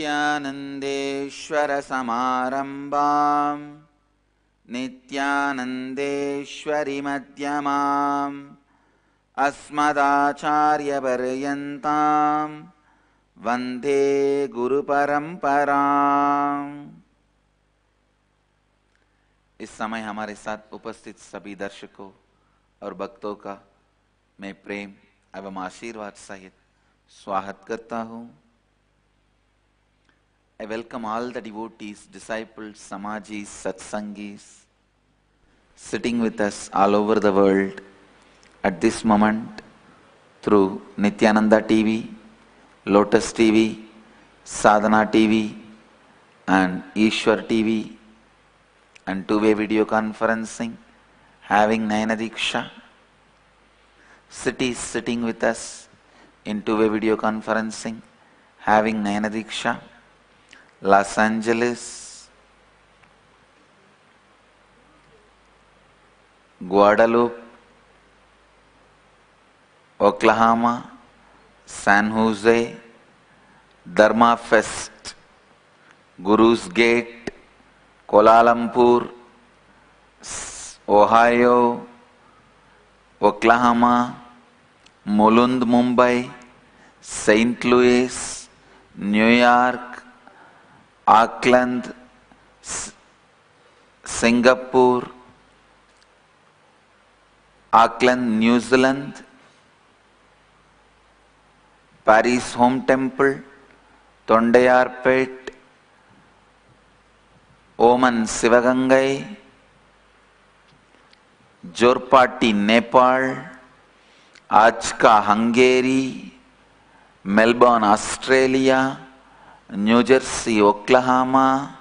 नित्यानन्देश्वरसमारम्भाम् नित्यानन्देश्वरिमध्यमाम् अस्मदाचार्यपर्यन्ताम् वन्दे गुरुपरम्पराम्। इस समय हमारे साथ उपस्थित सभी दर्शकों और भक्तों का मैं प्रेम एवं आशीर्वाद सहित स्वागत करता हूँ। I welcome all the devotees, disciples, Swamijis, Satsangis sitting with us all over the world at this moment through Nityananda TV, Lotus TV, Sadhana TV and A.I.R.E TV and two-way video conferencing, having Nayana Diksha. Cities sitting with us in two-way video conferencing, having Nayana Diksha. Los Angeles, Guadalupe, Oklahoma, San Jose, Dhamma Fest, Guru's Gate, Kuala Lumpur, Ohio, Oklahoma, Mulund, Mumbai, St. Louis, New York, Auckland, Singapore, Auckland, New Zealand, Paris Home Temple, Tondayarpet, Oman Sivagangai, Jorpati, Nepal, Ajka, Hungary, Melbourne, Australia, New Jersey, Oklahoma,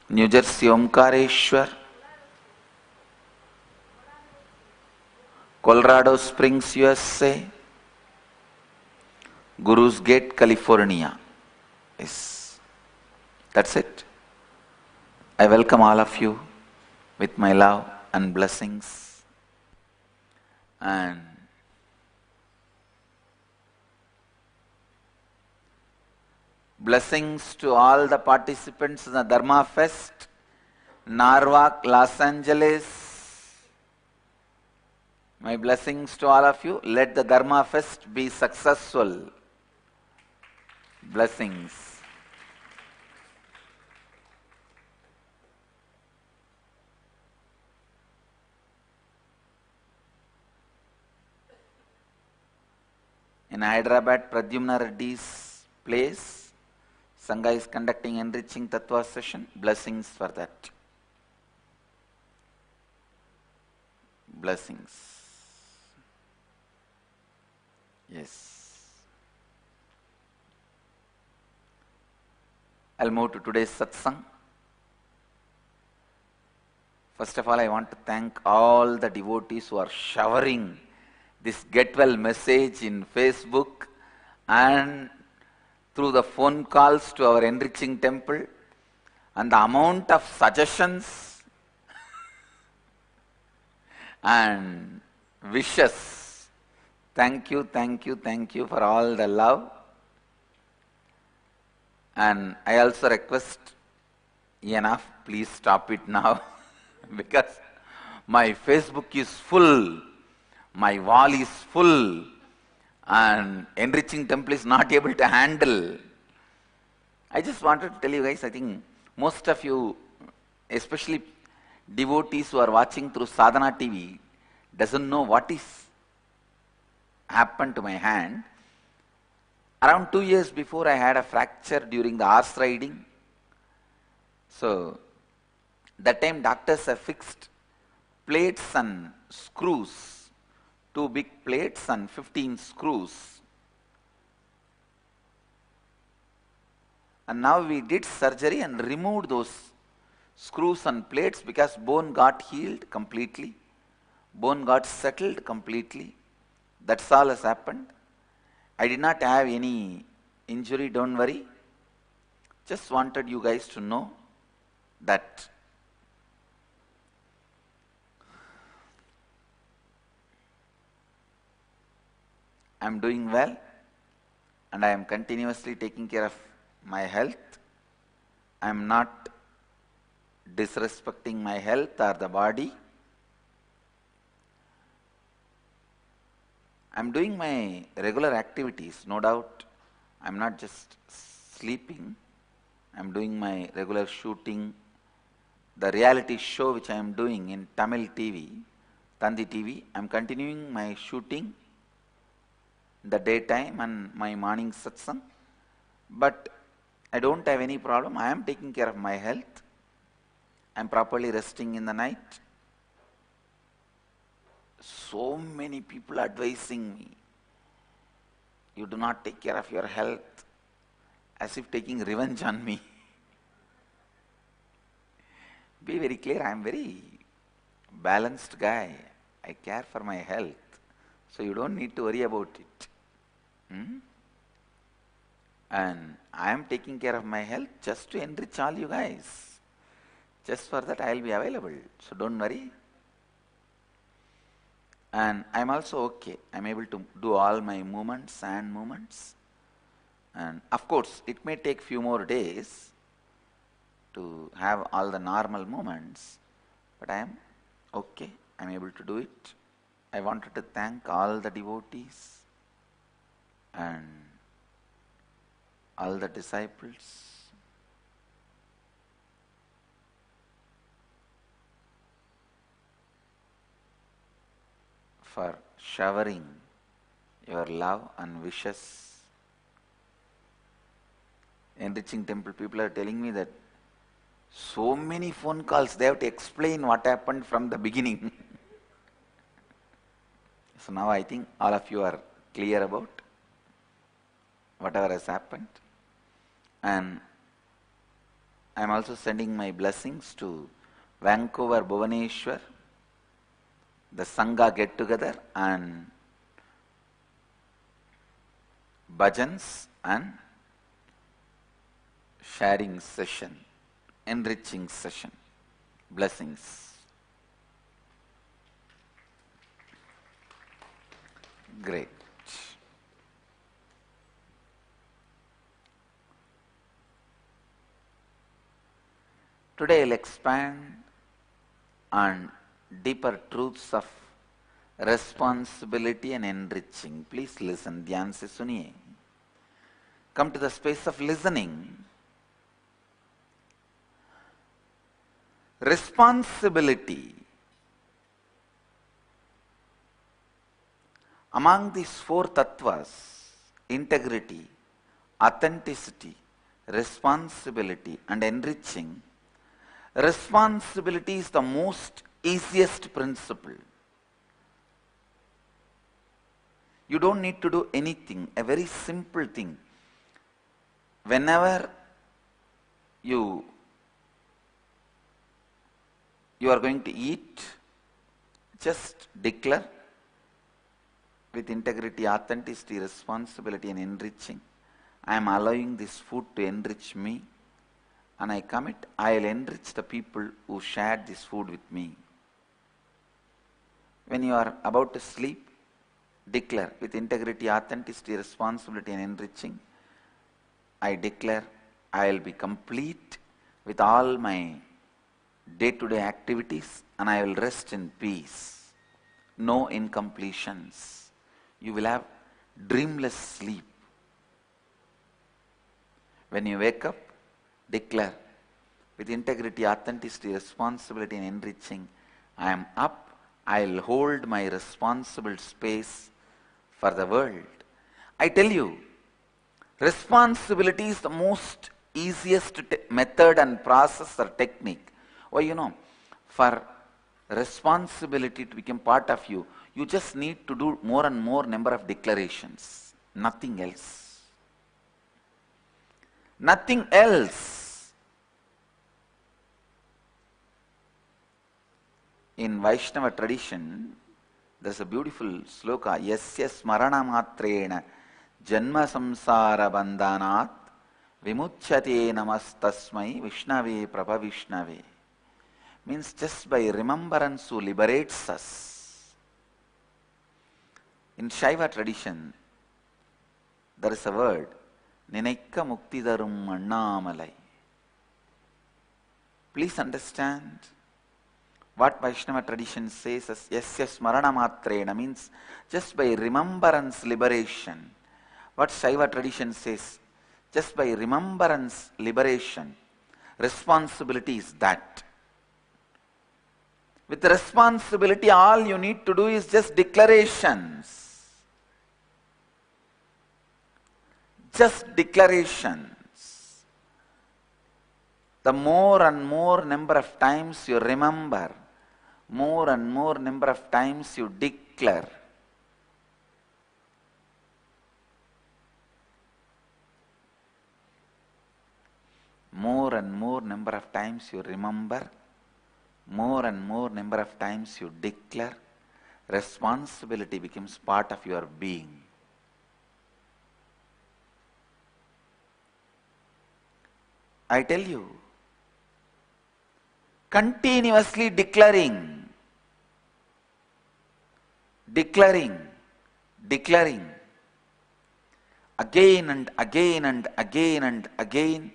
New Jersey, Omkareshwar, Colorado Springs, USA, Guru's Gate, California. Yes, that's it. I welcome all of you with my love and blessings. And blessings to all the participants in the Dharma Fest, Norwalk, Los Angeles. My blessings to all of you. Let the Dharma Fest be successful. Blessings. In Hyderabad, Pradyumna Reddy's place, Sangha is conducting Enriching Tattva session. Blessings for that. Blessings. Yes. I'll move to today's satsang. First of all, I want to thank all the devotees who are showering this get well message in Facebook and through the phone calls to our Enriching temple, and the amount of suggestions and wishes. Thank you, thank you, thank you for all the love. And I also request, enough, please stop it now because my Facebook is full, my wall is full, and Enriching temple is not able to handle. I just wanted to tell you guys, I think most of you, especially devotees who are watching through Sadhana TV, doesn't know what is happened to my hand. Around 2 years before, I had a fracture during the horse riding. So, that time doctors have fixed plates and screws. 2 big plates and 15 screws. And now we did surgery and removed those screws and plates because bone got healed completely. Bone got settled completely. That's all has happened. I did not have any injury, don't worry. Just wanted you guys to know that I'm doing well. and I am continuously taking care of my health. I am not disrespecting my health or the body. I am doing my regular activities, no doubt. I am not just sleeping. I am doing my regular shooting. The reality show which I am doing in Tamil TV, Tandi TV, I am continuing my shooting in the daytime and my morning satsang. But I don't have any problem. I am taking care of my health. I am properly resting in the night. So many people advising me, you do not take care of your health, as if taking revenge on me. Be very clear, I am very balanced guy. I care for my health, so you don't need to worry about it. And I am taking care of my health just to enrich all you guys. Just for that I will be available, so don't worry. And I am also okay. I am able to do all my movements and movements. And of course, it may take few more days to have all the normal movements, but I am okay. I am able to do it. I wanted to thank all the devotees and all the disciples for showering your love and wishes. Enriching Temple people are telling me that so many phone calls, they have to explain what happened from the beginning. So now I think all of you are clear about whatever has happened. And I am also sending my blessings to Vancouver, Bhubaneswar, the Sangha get together and bhajans and sharing session, enriching session. Blessings. Great. Today I'll expand on deeper truths of responsibility and enriching. Please listen. Dhyan se suniye. Come to the space of listening. Responsibility. Among these four tattvas, integrity, authenticity, responsibility and enriching, responsibility is the most easiest principle. You don't need to do anything, a very simple thing. Whenever you are going to eat, just declare with integrity, authenticity, responsibility and enriching. I am allowing this food to enrich me, and I commit, I will enrich the people who shared this food with me. When you are about to sleep, declare with integrity, authenticity, responsibility and enriching. I declare I will be complete with all my day-to-day activities and I will rest in peace. No incompletions. You will have dreamless sleep. When you wake up, declare with integrity, authenticity, responsibility and enriching. I am up. I will hold my responsible space for the world. I tell you, responsibility is the most easiest method and process or technique. Well, you know, for responsibility to become part of you, you just need to do more and more number of declarations. Nothing else. Nothing else. In Vaishnava tradition, there is a beautiful sloka, Yasya smarana matrena janma samsara bandhanat vimuchyate namastasmai Vishnave prabha Vishnave. Means just by remembrance who liberates us. In Shaiva tradition, There is a word, Ninaikka Mukti Darum Annamalai. Please understand what Vaishnava tradition says as Yasya Smarana Matrena means just by remembrance liberation. What Shaiva tradition says, just by remembrance liberation. Responsibility is that. With responsibility, all you need to do is just declarations. Just declarations. The more and more number of times you remember, more and more number of times you declare, more and more number of times you remember, more and more number of times you declare, responsibility becomes part of your being. I tell you, continuously declaring, again and again and again and again,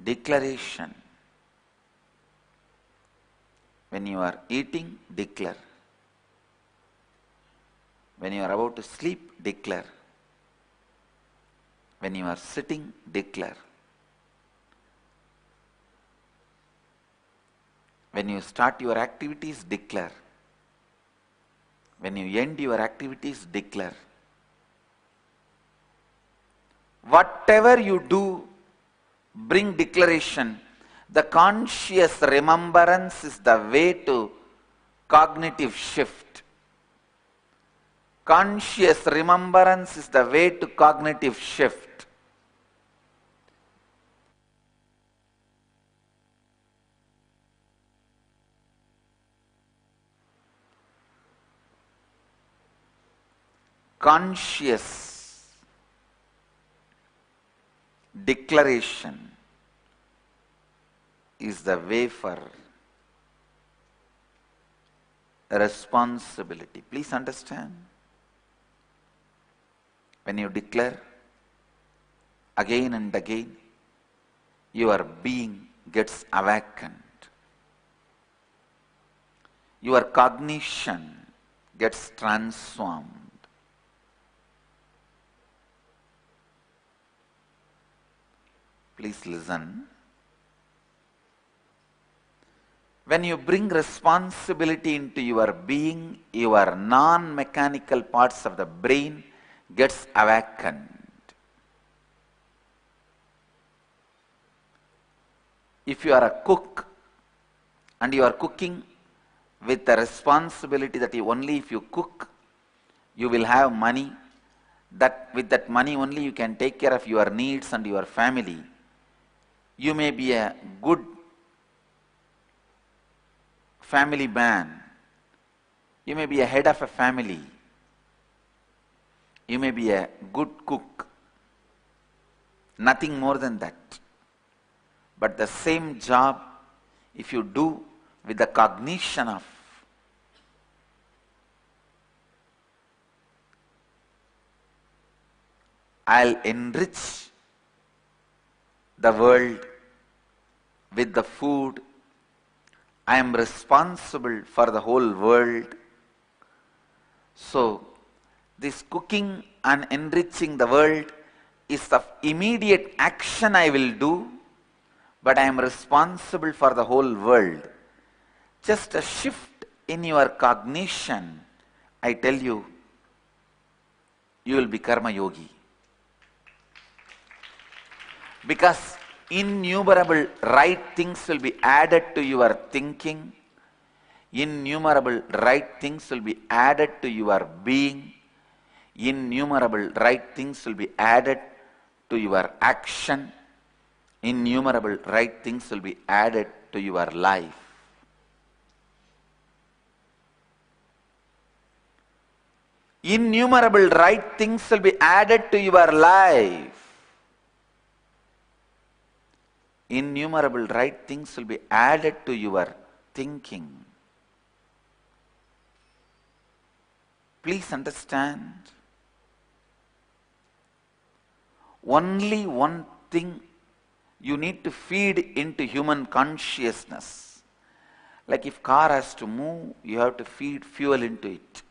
declaration. When you are eating, declare. When you are about to sleep, declare. When you are sitting, declare. When you start your activities, declare. When you end your activities, declare. Whatever you do, bring declaration. The conscious remembrance is the way to cognitive shift. Conscious remembrance is the way to cognitive shift. Conscious declaration is the way for responsibility. Please understand. When you declare again and again, your being gets awakened. Your cognition gets transformed. Please listen. When you bring responsibility into your being, your non-mechanical parts of the brain gets awakened. If you are a cook and you are cooking with the responsibility that only if you cook, you will have money, that with that money only you can take care of your needs and your family, you may be a good family man. You may be a head of a family. You may be a good cook. Nothing more than that. But the same job, if you do with the cognition of I'll enrich the world with the food, I am responsible for the whole world. So, this cooking and enriching the world is the immediate action I will do, but I am responsible for the whole world. Just a shift in your cognition, I tell you, you will be karma yogi. Because innumerable right things will be added to your thinking. Innumerable right things will be added to your being. Innumerable right things will be added to your action. Innumerable right things will be added to your life. Innumerable right things will be added to your life. Innumerable right things will be added to your thinking. Please understand. Only one thing you need to feed into human consciousness. Like if car has to move, you have to feed fuel into it.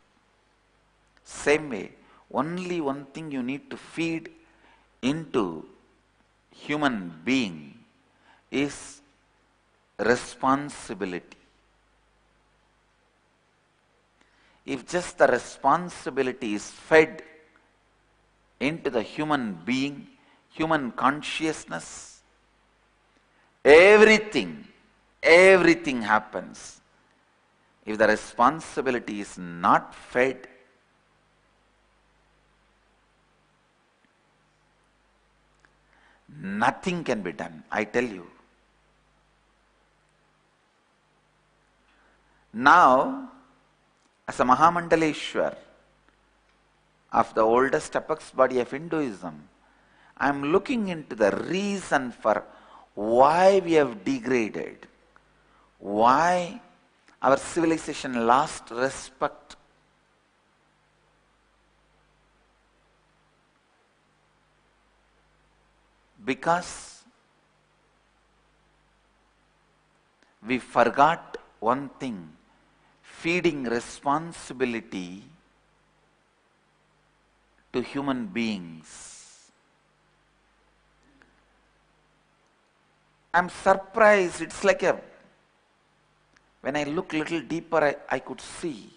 Same way, only one thing you need to feed into human being is responsibility. If just the responsibility is fed into the human being, human consciousness, everything happens. If the responsibility is not fed, nothing can be done, I tell you. Now, as a Mahamandaleshwar of the oldest apex body of Hinduism, I am looking into the reason for why we have degraded, why our civilization lost respect. Because we forgot one thing, feeding responsibility to human beings. I'm surprised, it's like when I look little deeper, I could see.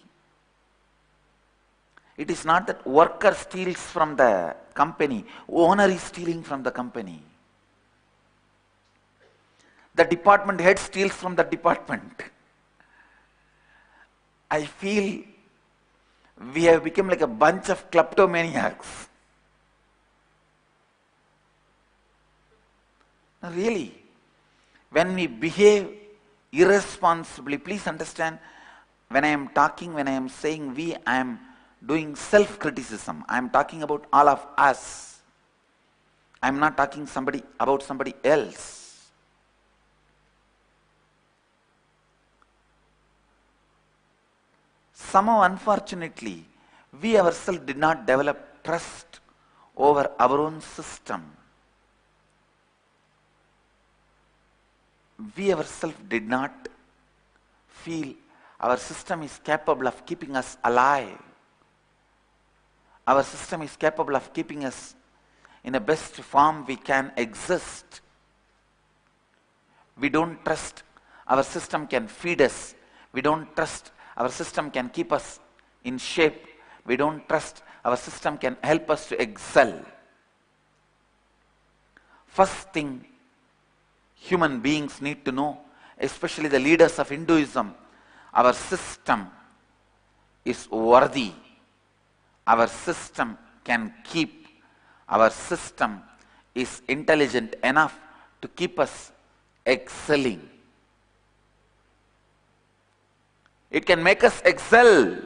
It is not that worker steals from the company, owner is stealing from the company. The department head steals from the department. I feel we have become like a bunch of kleptomaniacs. Really, when we behave irresponsibly, please understand, when I am talking, when I am saying we, I am doing self-criticism. I am talking about all of us. I am not talking about somebody else. Somehow, unfortunately, we ourselves did not develop trust over our own system. We ourselves did not feel our system is capable of keeping us alive. Our system is capable of keeping us in the best form we can exist. We don't trust our system can feed us. We don't trust our system can keep us in shape. We don't trust our system can help us to excel. First thing human beings need to know, especially the leaders of Hinduism, our system is worthy. Our system can keep. Our system is intelligent enough to keep us excelling. It can make us excel.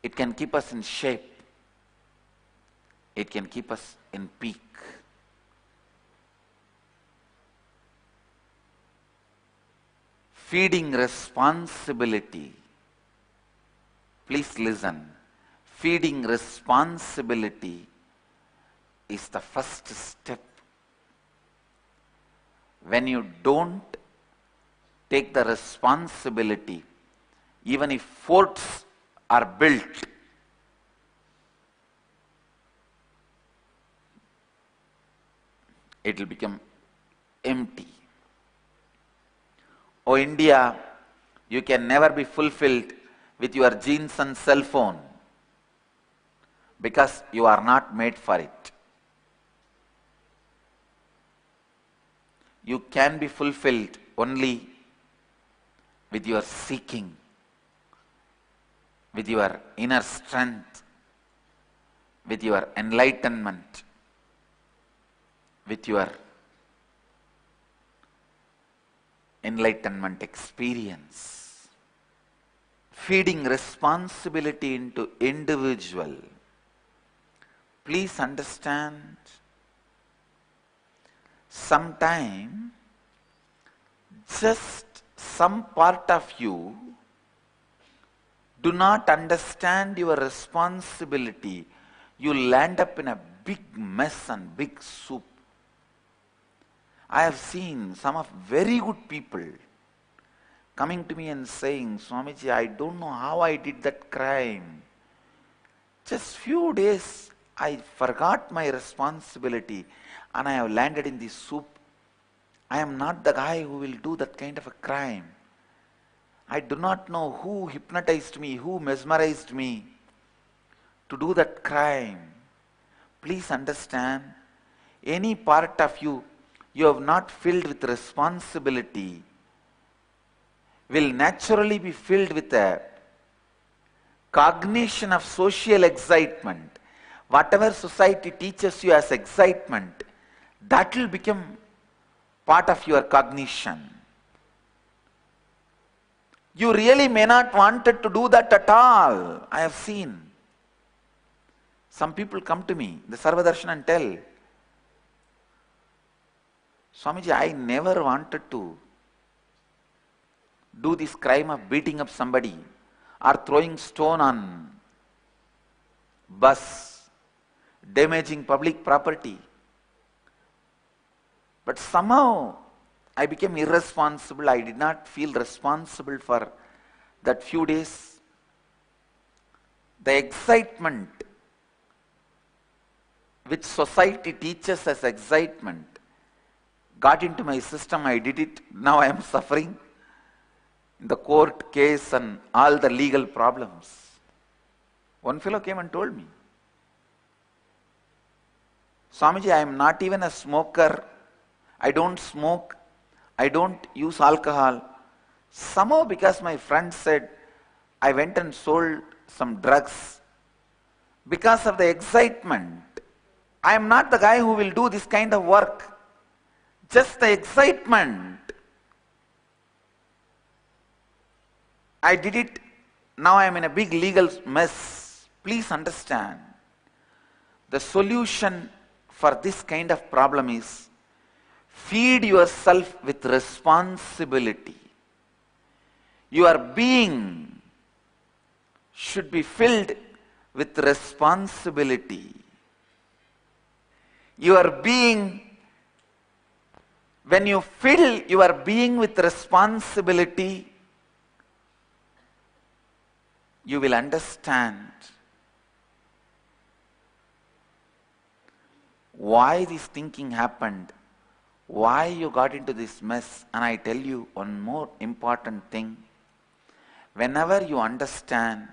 It can keep us in shape. It can keep us in peak. Feeding responsibility. Please listen. Feeding responsibility is the first step. When you don't take the responsibility, even if forts are built, it will become empty. Oh India, you can never be fulfilled with your jeans and cell phone because you are not made for it. You can be fulfilled only with your seeking, with your inner strength, with your enlightenment, with your enlightenment experience. Feeding responsibility into individual. Please understand, sometime just some part of you do not understand your responsibility you'll land up in a big mess and big soup. I have seen some of very good people coming to me and saying, Swamiji, I don't know how I did that crime. Just few days I forgot my responsibility and I have landed in this soup. I am not the guy who will do that kind of a crime. I do not know who hypnotized me, who mesmerized me to do that crime. Please understand, any part of you have not filled with responsibility will naturally be filled with a cognition of social excitement. Whatever society teaches you as excitement, that will become part of your cognition. You really may not wanted to do that at all. I have seen some people come to me, the Sarvadarshan, and tell, Swamiji, I never wanted to do this crime of beating up somebody or throwing stone on bus, damaging public property. But somehow I became irresponsible. I did not feel responsible for that few days. The excitement which society teaches as excitement got into my system. I did it. Now I am suffering in the court case and all the legal problems. One fellow came and told me, Swamiji, I am not even a smoker. I don't smoke. I don't use alcohol. Somehow, because my friend said, I went and sold some drugs. Because of the excitement, I am not the guy who will do this kind of work. Just the excitement. I did it. Now I am in a big legal mess. Please understand. The solution for this kind of problem is feed yourself with responsibility. Your being should be filled with responsibility. Your being, when you fill your being with responsibility, you will understand why this thinking happened, why you got into this mess. And I tell you one more important thing. Whenever you understand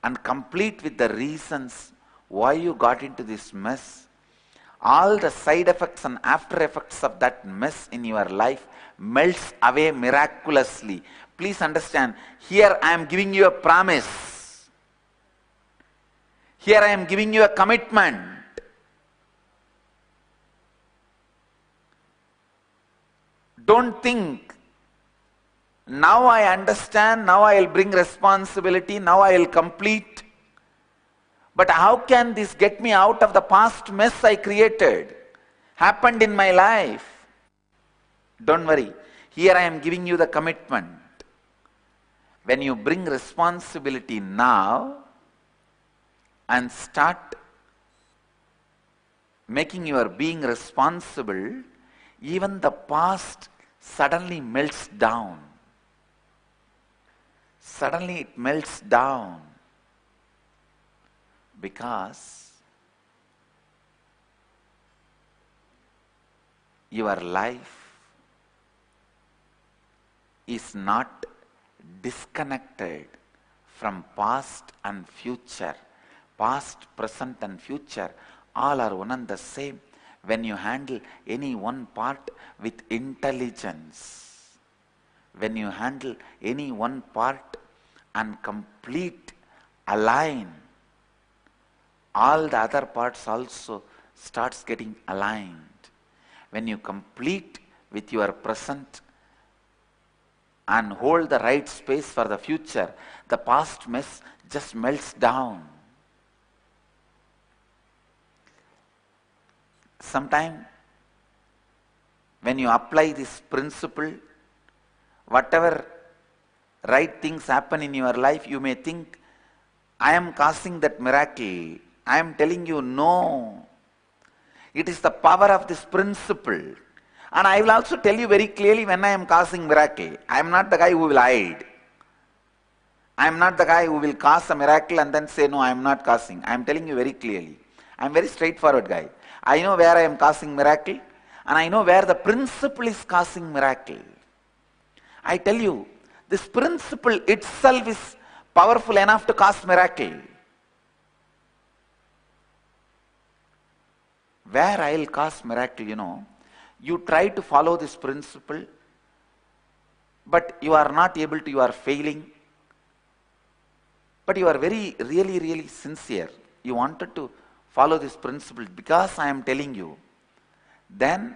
and complete with the reasons why you got into this mess, all the side effects and after effects of that mess in your life melts away miraculously. Please understand, here I am giving you a promise. Here I am giving you a commitment. Don't think, now I understand, now I will bring responsibility, now I will complete. But how can this get me out of the past mess I created, happened in my life? Don't worry. Here I am giving you the commitment. When you bring responsibility now and start making your being responsible, even the past suddenly melts down. Suddenly it melts down. Because your life is not disconnected from past and future. Past, present and future all are one and the same when you handle any one part with intelligence. When you handle any one part and complete, align, all the other parts also starts getting aligned. When you complete with your present and hold the right space for the future, the past mess just melts down. Sometime when you apply this principle, whatever right things happen in your life, you may think, I am causing that miracle. I am telling you, no. It is the power of this principle. And I will also tell you very clearly when I am causing miracle. I am not the guy who will hide. I am not the guy who will cause a miracle and then say, no, I am not causing. I am telling you very clearly. I am very straightforward guy. I know where I am causing miracle and I know where the principle is causing miracle. I tell you, this principle itself is powerful enough to cause miracle. Where I will cause miracle, you try to follow this principle, but you are not able to, you are failing. But you are really sincere. You wanted to follow this principle because I am telling you. Then,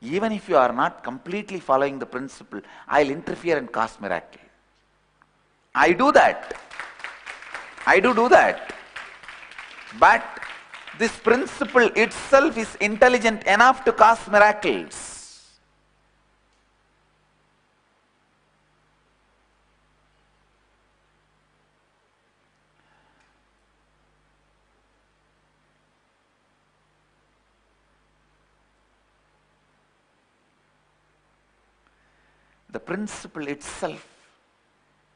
even if you are not completely following the principle, I will interfere and cause miracle. I do that. I do that. But this principle itself is intelligent enough to cause miracles. The principle itself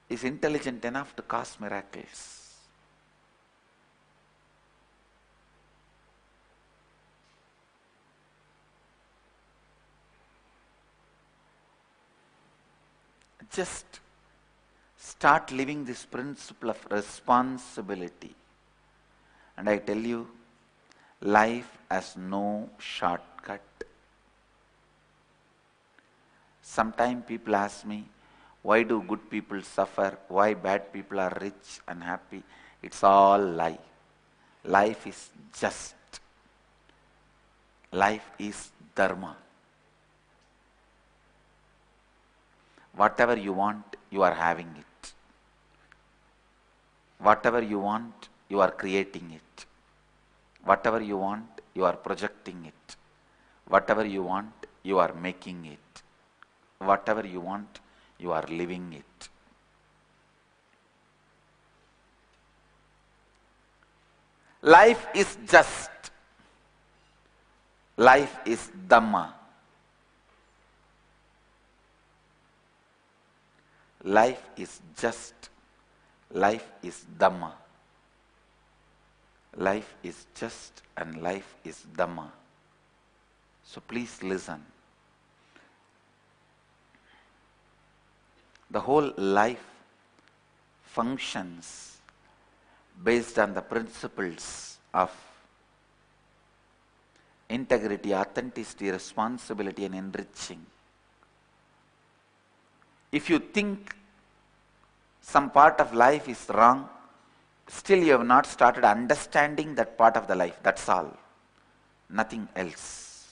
is intelligent enough to cause miracles. Just start living this principle of responsibility. And I tell you, life has no shortcut. Sometimes people ask me, why do good people suffer? Why bad people are rich and happy? It's all lie. Life is just. Life is Dharma. Whatever you want, you are having it. Whatever you want, you are creating it. Whatever you want, you are projecting it. Whatever you want, you are making it. Whatever you want, you are living it. Life is just. Life is Dhamma. Life is just. Life is Dhamma. Life is just and life is Dhamma. So please listen. The whole life functions based on the principles of integrity, authenticity, responsibility, and enriching. If you think some part of life is wrong, still you have not started understanding that part of the life. That's all. Nothing else.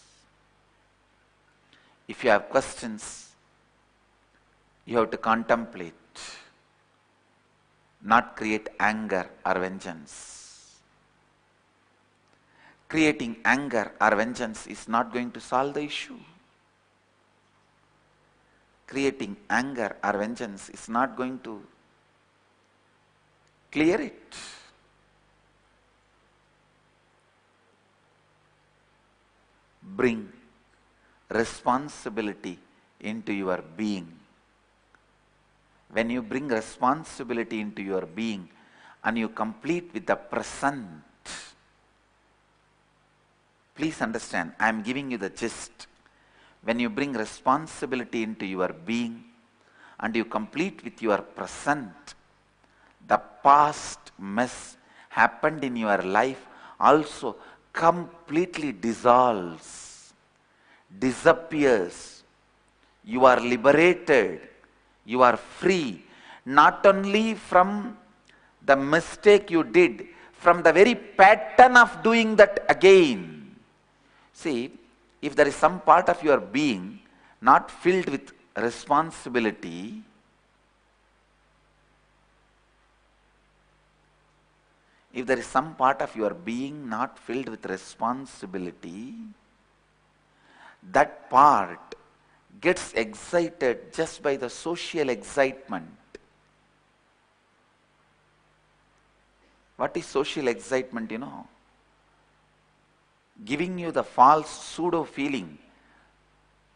If you have questions, you have to contemplate, not create anger or vengeance. Creating anger or vengeance is not going to solve the issue. Creating anger or vengeance is not going to clear it. Bring responsibility into your being. When you bring responsibility into your being and you complete with the present, please understand, I am giving you the gist. When you bring responsibility into your being and you complete with your present, the past mess happened in your life also completely dissolves, disappears. You are liberated. You are free, not only from the mistake you did, from the very pattern of doing that again. See, if there is some part of your being not filled with responsibility, if there is some part of your being not filled with responsibility, that part gets excited just by the social excitement. What is social excitement, Giving you the false pseudo feeling.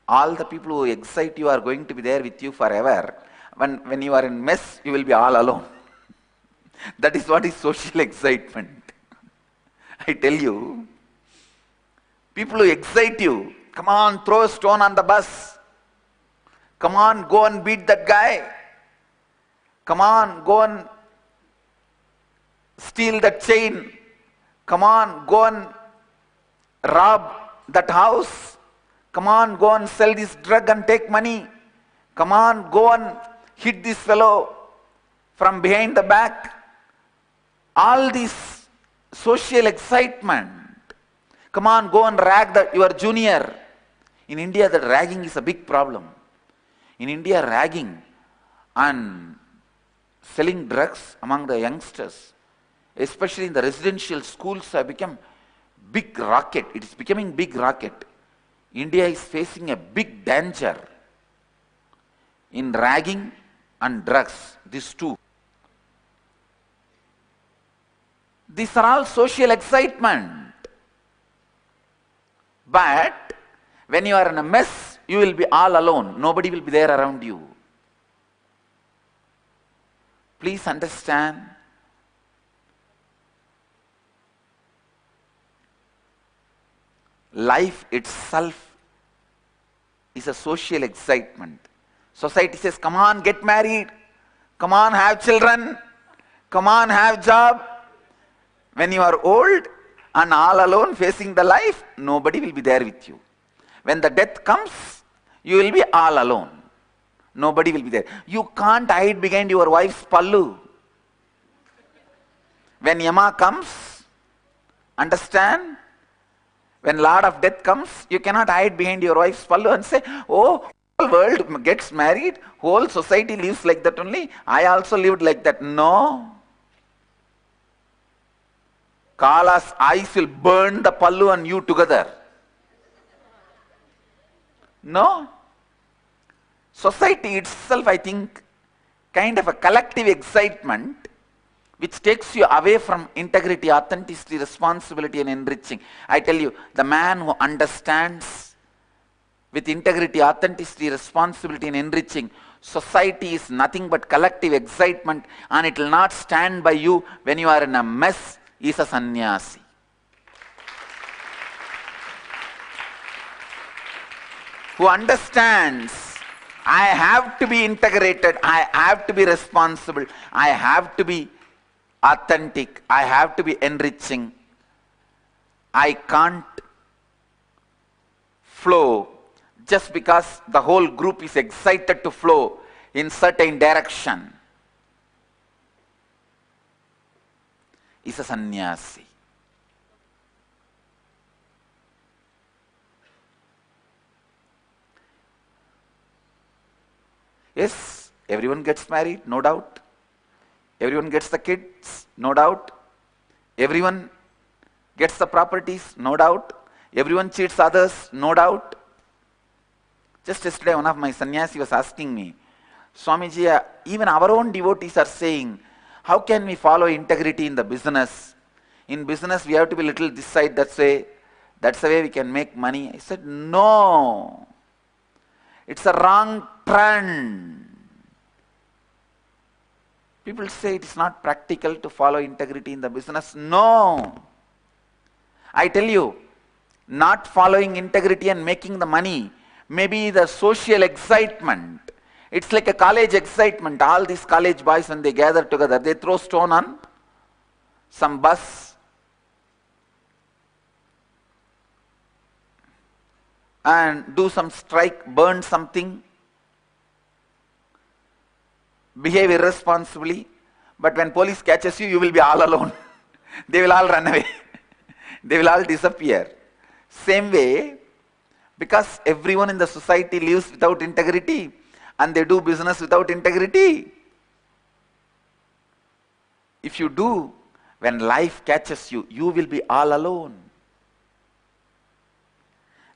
All the people who excite you are going to be there with you forever. When you are in mess, you will be all alone. That is what is social excitement. I tell you, people who excite you, come on, throw a stone on the bus. Come on, go and beat that guy. Come on, go and steal that chain. Come on, go and rob that house. Come on, go and sell this drug and take money. Come on, go and hit this fellow from behind the back. All this social excitement. Come on, go and rag your junior. In India, the ragging is a big problem. In India, ragging and selling drugs among the youngsters, especially in the residential schools, have become big racket. It is becoming big racket. India is facing a big danger in ragging and drugs, these two. These are all social excitement. But when you are in a mess, you will be all alone. Nobody will be there around you. Please understand, life itself is a social excitement. Society says, come on, get married. Come on, have children. Come on, have job. When you are old and all alone facing the life, nobody will be there with you. When the death comes, you will be all alone. Nobody will be there. You can't hide behind your wife's pallu. When Yama comes, understand? When Lord of Death comes, you cannot hide behind your wife's pallu and say, oh, whole world gets married, whole society lives like that only. I also lived like that. No. Kala's eyes will burn the pallu and you together. No. Society itself, I think, kind of a collective excitement which takes you away from integrity, authenticity, responsibility and enriching. I tell you, the man who understands with integrity, authenticity, responsibility and enriching, society is nothing but collective excitement, and it will not stand by you when you are in a mess. He is a sannyasi. Who understands, I have to be integrated, I have to be responsible, I have to be authentic, I have to be enriching. I can't flow just because the whole group is excited to flow in certain direction. Is a sannyasi. Yes, everyone gets married, no doubt. Everyone gets the kids, no doubt. Everyone gets the properties, no doubt. Everyone cheats others, no doubt. Just yesterday, one of my sannyasi was asking me, Swamiji, even our own devotees are saying, how can we follow integrity in the business? In business, we have to be little this side, that way. That's the way we can make money. I said, no. It's a wrong trend. People say it is not practical to follow integrity in the business. No. I tell you, not following integrity and making the money may be the social excitement. It's like a college excitement. All these college boys, when they gather together, they throw stone on some bus and do some strike, burn something, behave irresponsibly. But when police catches you, you will be all alone. They will all run away. They will all disappear. Same way, because everyone in the society lives without integrity, and they do business without integrity. If you do, when life catches you, you will be all alone.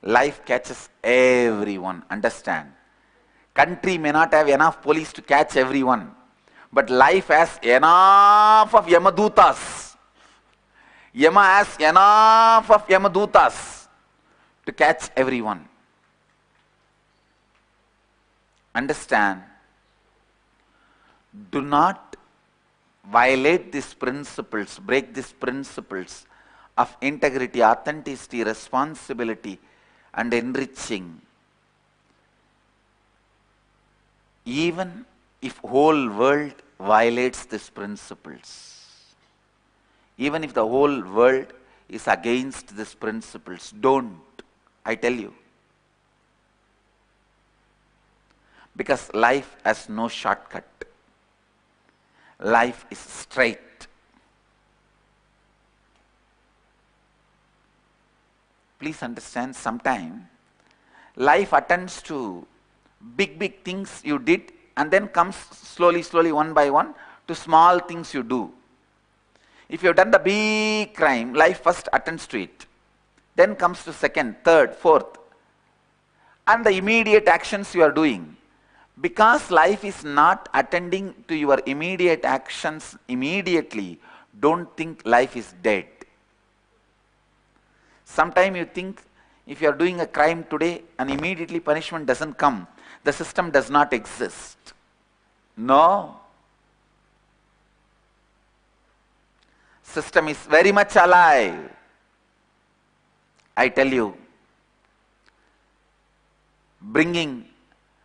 Life catches everyone, understand? Country may not have enough police to catch everyone, but life has enough of Yamadutas Yama has enough of Yamadutas to catch everyone. Understand? Do not violate these principles, break these principles of integrity, authenticity, responsibility, and enriching. Even if whole world violates these principles, even if the whole world is against these principles, don't, I tell you. Because life has no shortcut. Life is straight. Please understand, sometime life attends to big things you did and then comes slowly one by one to small things you do. If you have done the big crime, life first attends to it. Then comes to second, third, fourth. And the immediate actions you are doing. Because life is not attending to your immediate actions immediately, don't think life is dead. Sometimes you think if you are doing a crime today and immediately punishment doesn't come, the system does not exist. No. System is very much alive. I tell you, bringing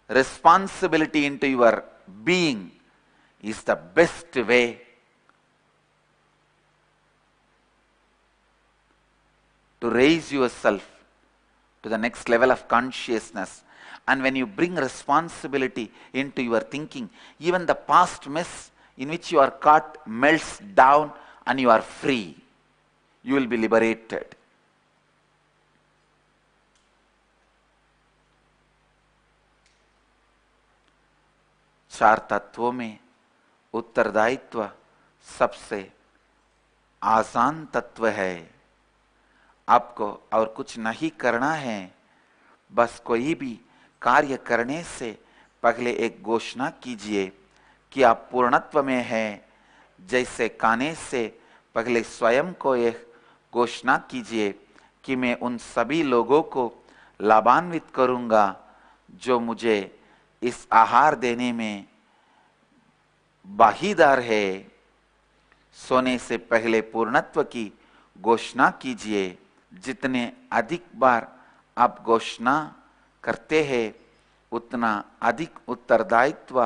responsibility into your being is the best way to raise yourself to the next level of consciousness. And when you bring responsibility into your thinking, even the past mess in which you are caught melts down and you are free. You will be liberated. चार तत्वों में उत्तरदायित्व सबसे आसान तत्व है। आपको और कुछ नहीं करना है, बस कोई भी कार्य करने से पहले एक घोषणा कीजिए कि आप पूर्णत्व में हैं। जैसे खाने से पहले स्वयं को एक घोषणा कीजिए कि मैं उन सभी लोगों को लाभान्वित करूंगा जो मुझे इस आहार देने में भागीदार है। सोने से पहले पूर्णत्व की घोषणा कीजिए। जितने अधिक बार आप घोषणा करते हैं, उतना अधिक उत्तरदायित्व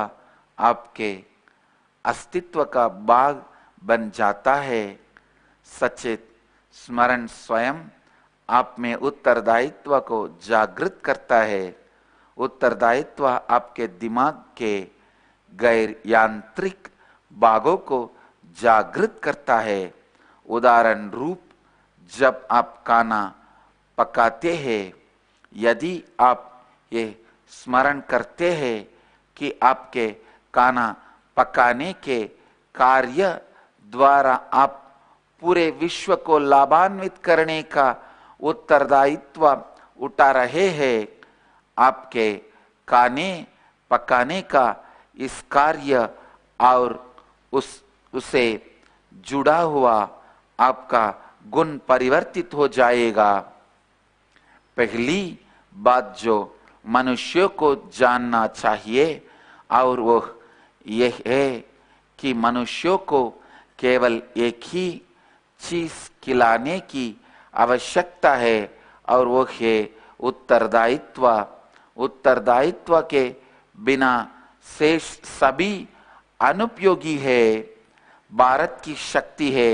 आपके अस्तित्व का भाग बन जाता है। सचेत स्मरण स्वयं आप में उत्तरदायित्व को जागृत करता है। उत्तरदायित्व आपके दिमाग के गैर यांत्रिक भागों को जागृत करता है। उदाहरण रूप, जब आप खाना पकाते हैं, यदि आप ये स्मरण करते हैं कि आपके खाना पकाने के कार्य द्वारा आप पूरे विश्व को लाभान्वित करने का उत्तरदायित्व उठा रहे हैं, आपके खाने पकाने का इस कार्य और उससे जुड़ा हुआ आपका गुण परिवर्तित हो जाएगा। पहली बात जो मनुष्यों को जानना चाहिए और वो यह है कि मनुष्यों को केवल एक ही चीज खिलाने की आवश्यकता है और वो है उत्तरदायित्व। उत्तरदायित्व के बिना शेष सभी अनुपयोगी है। भारत की शक्ति है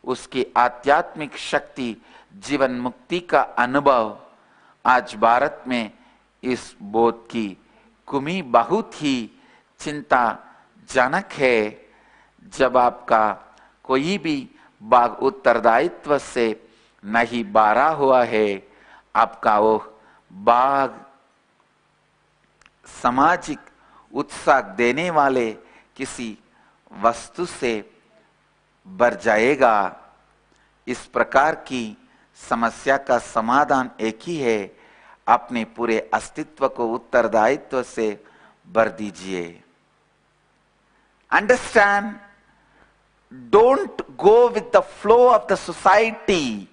उसकी आध्यात्मिक शक्ति, जीवन मुक्ति का अनुभव। आज भारत में इस बोध की कमी बहुत ही चिंताजनक है। जब आपका कोई भी भाग उत्तरदायित्व से नहीं भरा हुआ है, आपका वो भाग सामाजिक उत्साह देने वाले किसी वस्तु से भर जाएगा। इस प्रकार की समस्या का समाधान एक ही है, अपने पूरे अस्तित्व को उत्तरदायित्व से भर दीजिए। Understand Don't go with the flow of the society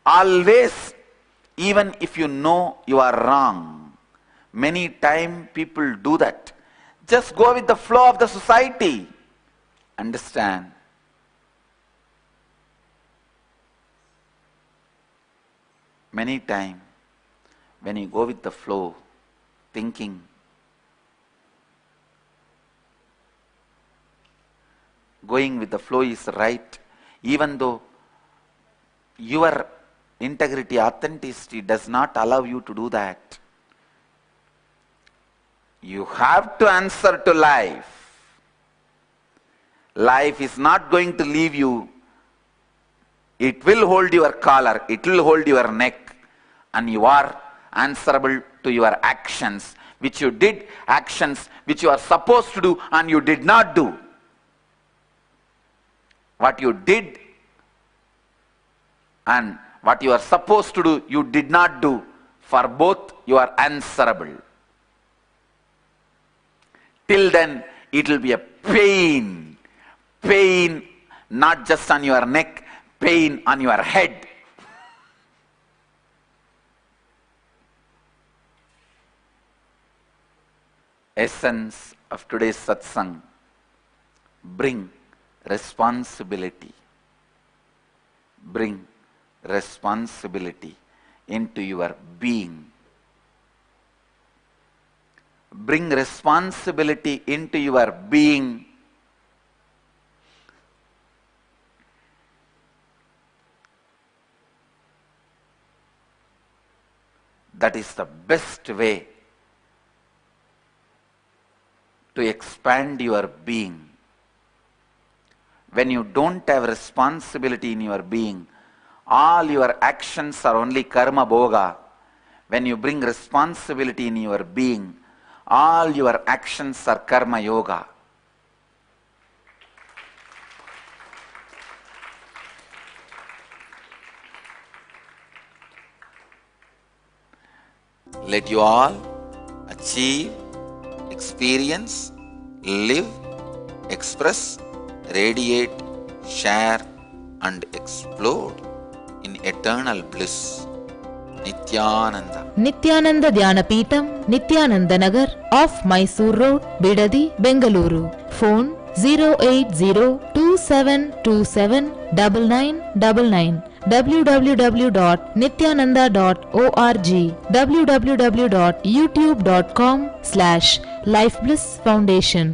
always, even if you know you are wrong. Many times people do that. Just go with the flow of the society. Understand? Many times when you go with the flow, thinking, going with the flow is right, even though your integrity, authenticity does not allow you to do that. You have to answer to life. Life is not going to leave you. It will hold your collar, it will hold your neck, and you are answerable to your actions, which you did, actions which you are supposed to do and you did not do. What you did and what you are supposed to do, you did not do. For both, you are answerable. Till then, it will be a pain. Pain not just on your neck, pain on your head. Essence of today's satsang: bring responsibility. Bring responsibility into your being. Bring responsibility into your being. That is the best way to expand your being. When you don't have responsibility in your being, all your actions are only karma bhoga. When you bring responsibility in your being, all your actions are karma yoga. Let you all achieve, experience, live, express, radiate, share and explode in eternal bliss. Nityananda. Nityananda Dhyanapitham, Nityananda Nagar, off Mysore Road, Bidadi, Bengaluru. Phone 08027279999. www.nityananda.org. www.youtube.com/Life Bliss Foundation.